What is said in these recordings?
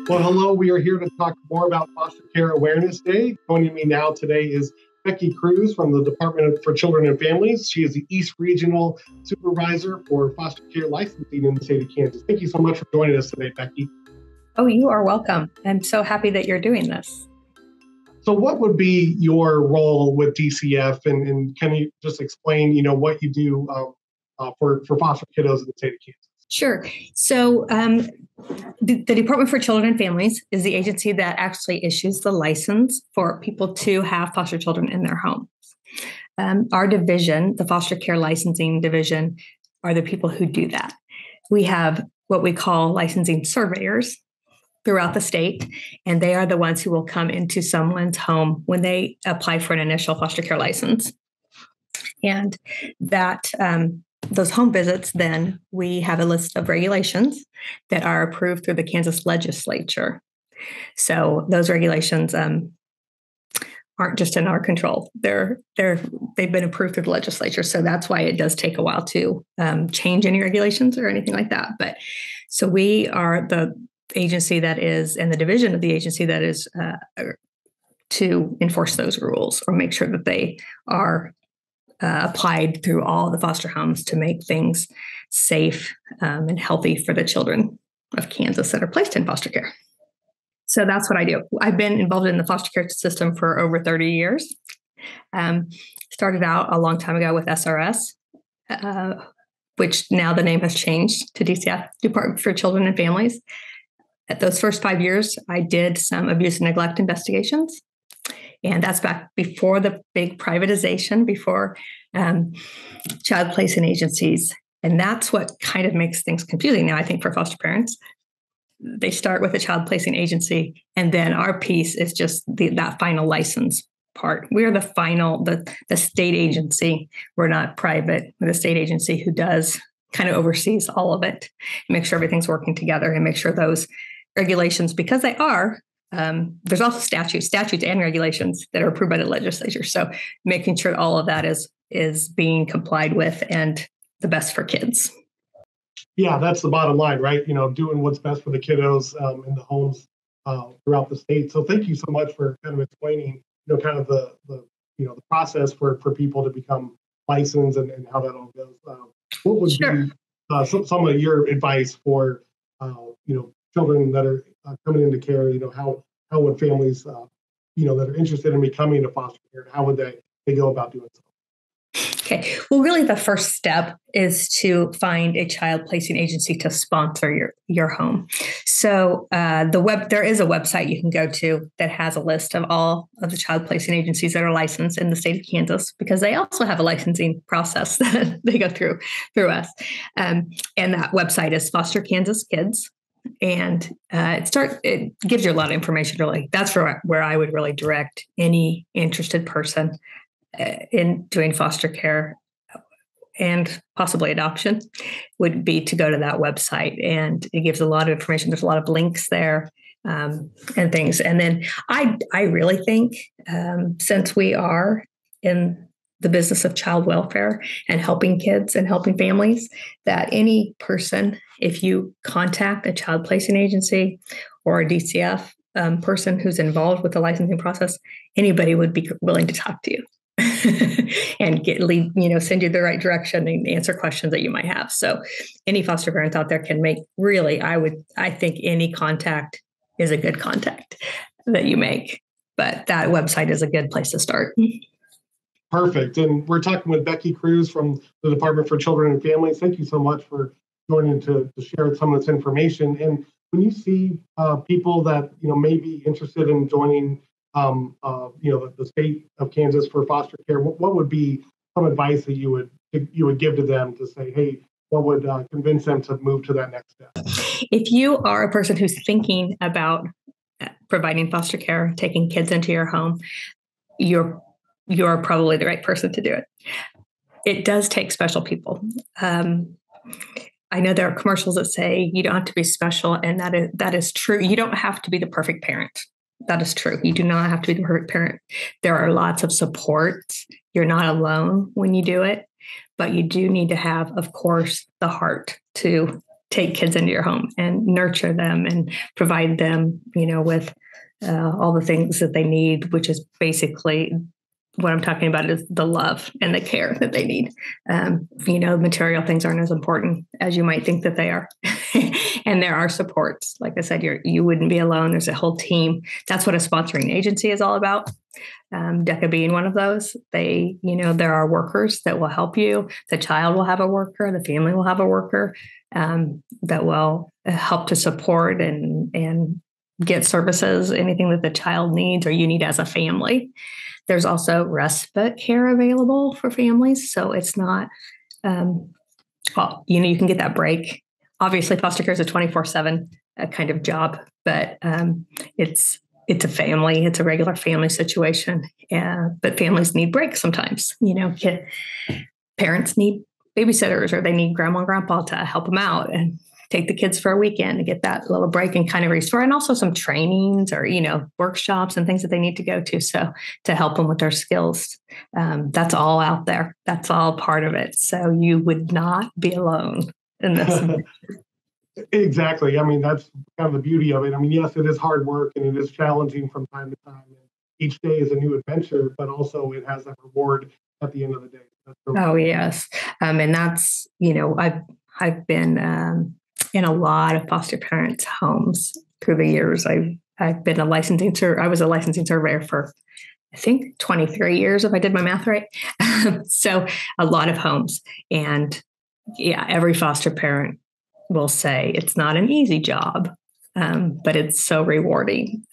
Well, hello. We are here to talk more about Foster Care Awareness Day. Joining me now today is Becky Cruz from the Department for Children and Families. She is the East Regional Supervisor for Foster Care Licensing in the state of Kansas. Thank you so much for joining us today, Becky. Oh, you are welcome. I'm so happy that you're doing this. So what would be your role with DCF, and can you just explain, what you do for foster kiddos in the state of Kansas? Sure. So the Department for Children and Families is the agency that actually issues the license for people to have foster children in their homes. Our division, the Foster Care Licensing Division, are the people who do that. We have what we call licensing surveyors throughout the state, and they are the ones who will come into someone's home when they apply for an initial foster care license. And that those home visits, then we have a list of regulations that are approved through the Kansas legislature. So those regulations aren't just in our control. They've been approved through the legislature. So that's why it does take a while to change any regulations or anything like that. But so we are the agency that is, and the division of the agency that is to enforce those rules or make sure that they are applied through all the foster homes to make things safe and healthy for the children of Kansas that are placed in foster care. So that's what I do. I've been involved in the foster care system for over 30 years. Started out a long time ago with SRS, which now the name has changed to DCF, Department for Children and Families. At those first 5 years, I did some abuse and neglect investigations. And that's back before the big privatization, before child placement agencies. And that's what kind of makes things confusing now, I think, for foster parents. They start with a child placing agency, and then our piece is just that final license part. We're the final, the state agency. We're not private. We're the state agency who does kind of oversees all of it, make sure everything's working together, and make sure those regulations, because they are, there's also statutes and regulations that are approved by the legislature. So making sure all of that is being complied with and the best for kids. Yeah, that's the bottom line, right? Doing what's best for the kiddos in the homes throughout the state. So thank you so much for kind of explaining, kind of the process for people to become licensed and how that all goes. What would be some of your advice for children that are coming into care? How would families that are interested in becoming a foster care, how would they go about doing so? Okay. Well, really the first step is to find a child placing agency to sponsor your home. So there is a website you can go to that has a list of all of the child placing agencies that are licensed in the state of Kansas, because they also have a licensing process that they go through us. And that website is Foster Kansas Kids. And it gives you a lot of information, really. That's where I would really direct any interested person in doing foster care and possibly adoption, would be to go to that website. And it gives a lot of information. There's a lot of links there and things. And then I really think since we are in the business of child welfare and helping kids and helping families, that any person, if you contact a child placing agency or a DCF person who's involved with the licensing process, anybody would be willing to talk to you and send you the right direction and answer questions that you might have. So any foster parents out there can make I think any contact is a good contact that you make, but that website is a good place to start. Perfect. And we're talking with Becky Cruz from the Department for Children and Families. Thank you so much for joining to share some of this information. And when you see people that may be interested in joining the state of Kansas for foster care, what would be some advice that you would give to them to say, hey, what would convince them to move to that next step? If you are a person who's thinking about providing foster care, taking kids into your home, you're probably the right person to do it. It does take special people. I know there are commercials that say you don't have to be special, and that is true. You don't have to be the perfect parent. That is true. You do not have to be the perfect parent. There are lots of supports. You're not alone when you do it, but you do need to have, of course, the heart to take kids into your home and nurture them and provide them, with all the things that they need, which is basically what I'm talking about is the love and the care that they need. Material things aren't as important as you might think that they are. And there are supports. Like I said, you wouldn't be alone. There's a whole team. That's what a sponsoring agency is all about. DECA being one of those. There are workers that will help you. The child will have a worker. The family will have a worker that will help to support and get services, anything that the child needs or you need as a family. There's also respite care available for families. So it's not, you can get that break. Obviously, foster care is a 24/7 kind of job, but it's a family. It's a regular family situation. But families need breaks sometimes. Parents need babysitters or they need grandma and grandpa to help them out and take the kids for a weekend to get that little break and kind of restore, and also some trainings or, workshops and things that they need to go to. So to help them with their skills, that's all out there. That's all part of it. So you would not be alone in this. Exactly. I mean, that's kind of the beauty of it. I mean, yes, it is hard work and it is challenging from time to time. Each day is a new adventure, but also it has that reward at the end of the day. Yes. And that's, I've been in a lot of foster parents' homes through the years. I've been I was a licensing surveyor for, I think, 23 years, if I did my math right. So a lot of homes. And every foster parent will say it's not an easy job, but it's so rewarding.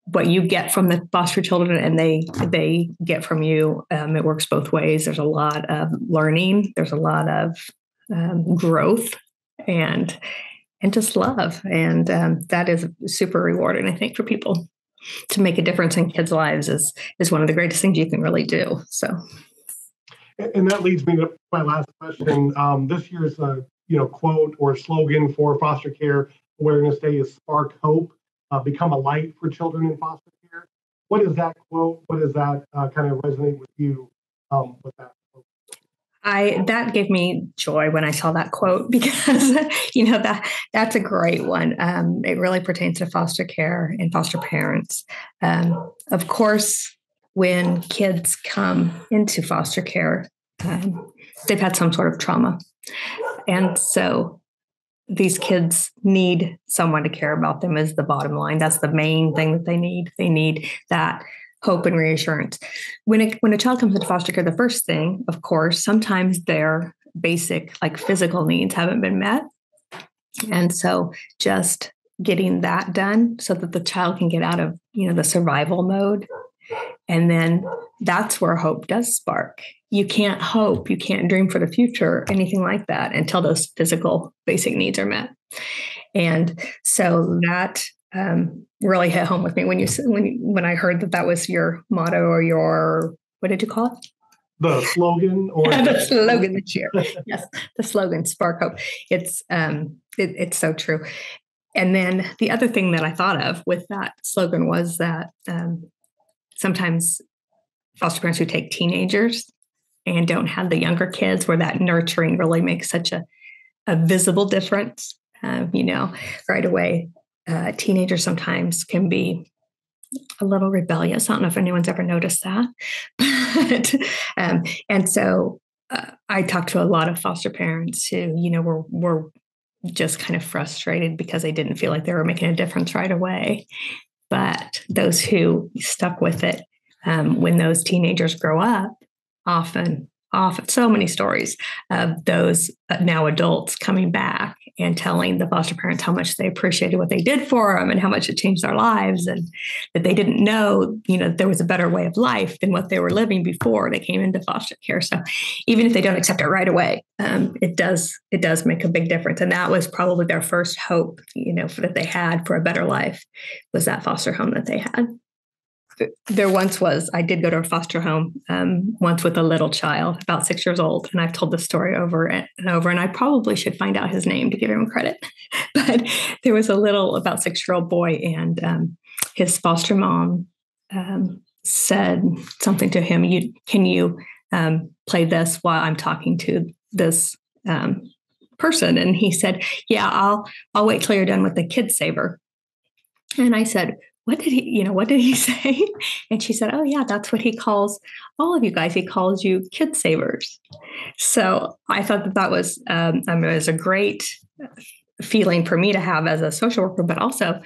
What you get from the foster children and they get from you, it works both ways. There's a lot of learning. There's a lot of growth and just love. And that is super rewarding, I think, for people. To make a difference in kids' lives is one of the greatest things you can really do. So. And that leads me to my last question. This year's quote or slogan for Foster Care Awareness Day is "Spark Hope, Become a Light for Children in Foster Care." What is that quote? What does that kind of resonate with you with that quote? That gave me joy when I saw that quote because that's a great one. It really pertains to foster care and foster parents. Of course, when kids come into foster care, they've had some sort of trauma. And so these kids need someone to care about them is the bottom line. That's the main thing that they need. They need that hope and reassurance. When a child comes into foster care, the first thing, of course, sometimes their basic physical needs haven't been met. And so just getting that done so that the child can get out of, the survival mode. And then that's where hope does spark. You can't hope, you can't dream for the future, anything like that until those physical basic needs are met. And so that really hit home with me when I heard that was your motto or your, what did you call it? The slogan or the slogan this year. Yes, the slogan, Spark Hope. It's so true. And then the other thing that I thought of with that slogan was that sometimes foster parents who take teenagers and don't have the younger kids where that nurturing really makes such a visible difference, right away. Teenagers sometimes can be a little rebellious. I don't know if anyone's ever noticed that. But, and so I talked to a lot of foster parents who, were just kind of frustrated because they didn't feel like they were making a difference right away. But those who stuck with it, when those teenagers grow up, often so many stories of those now adults coming back and telling the foster parents how much they appreciated what they did for them and how much it changed their lives, and that they didn't know, there was a better way of life than what they were living before they came into foster care. So even if they don't accept it right away, it does make a big difference. And that was probably their first hope, that they had for a better life, was that foster home that they had. There once was, I did go to a foster home once with a little child, about 6 years old. And I've told this story over and over, and I probably should find out his name to give him credit. But there was a little, about 6-year-old boy, and his foster mom said something to him. Can you play this while I'm talking to this person. And he said, yeah, I'll wait till you're done with the kid saver. And I said, what did he say? And she said, oh yeah, that's what he calls all of you guys. He calls you kid savers. So I thought that was, it was a great feeling for me to have as a social worker, but also,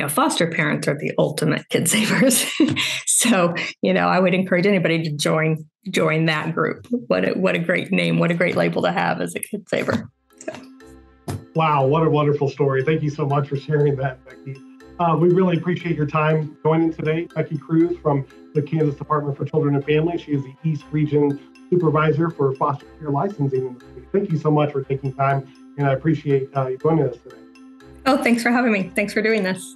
foster parents are the ultimate kid savers. So, I would encourage anybody to join that group. What a great name, what a great label to have as a kid saver. So. Wow, what a wonderful story. Thank you so much for sharing that, Becky. We really appreciate your time joining today. Becky Cruz from the Kansas Department for Children and Families. She is the East Region Supervisor for Foster Care Licensing in the state. Thank you so much for taking time, and I appreciate you joining us today. Oh, thanks for having me. Thanks for doing this.